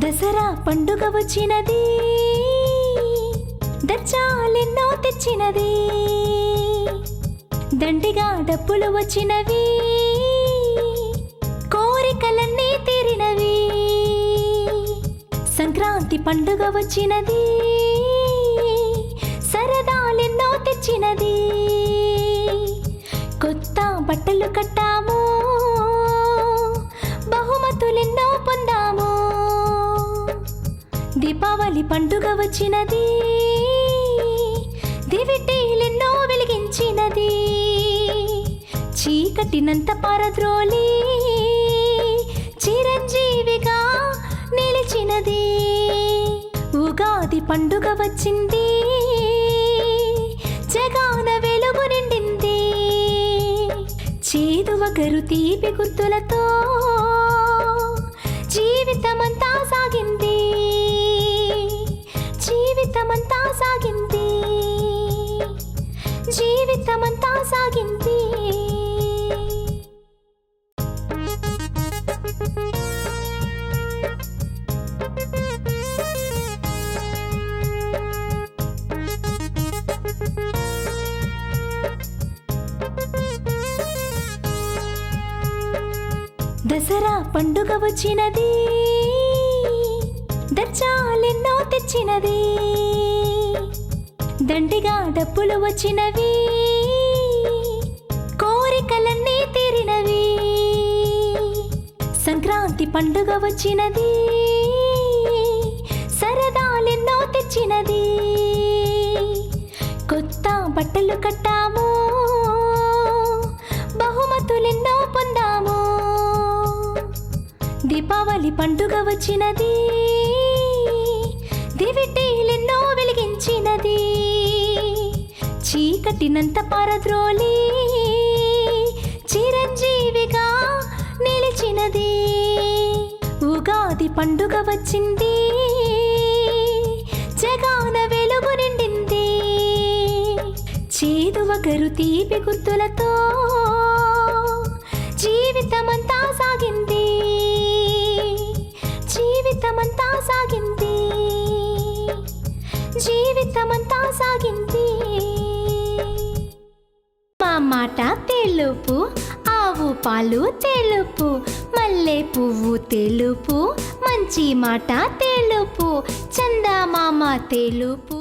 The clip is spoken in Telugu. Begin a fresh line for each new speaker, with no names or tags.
దసరా పండుగ వచ్చినది, దచ్చాలెన్నో తెచ్చినది, దండిగా డబ్బులు వచ్చినవి, కోరికలన్నీ తీరినవి. సంక్రాంతి పండుగ వచ్చినది, సరదాలెన్నో తెచ్చినది, కొత్త బట్టలు కట్టాము, బహుమతులెన్నో పొందాము. దీపావళి పండుగ వచ్చినది, దివిటీలెన్నో వెలిగించినది, చీకటినంత పారద్రోలి చిరంజీవిగా నిలిచినది. ఉగాది పండుగ వచ్చింది, జగాన వెలుగు నిండింది, చేదు వగరు తీపి గుర్తులతో జీవితమంతా సాగింది, జీవితమంతా సాగింది, జీవితమంతా సాగింది. దసరా పండుగ వచ్చినది, దచ్చాలెన్నో తెచ్చినది, దండిగా డబ్బులు వచ్చినవి, కోరికలన్నీ తీరినవి. సంక్రాంతి పండుగ వచ్చినది, సరదాలెన్నో తెచ్చినది, కొత్త బట్టలు కట్టాము, బహుమతులెన్నో పొందాము. దీపావళి పండుగ వచ్చినది, దివిటీలెన్నో వెలిగించినది, చీకటినంత పారద్రోలి చిరంజీవిగా నిలిచినది. ఉగాది పండుగ వచ్చింది, జగాన వెలుగు నిండింది, చేదు వగరు తీపి గుర్తులతో జీవితమంతా సాగింది, జీవితమంతా సాగింది, జీవితమంతా సాగింది. మా మాట తెలుపు, ఆవు పాలు తెలుపు, మల్లె పువ్వు తెలుపు, మంచి మాట తెలుపు, చందమామ తెలుపు.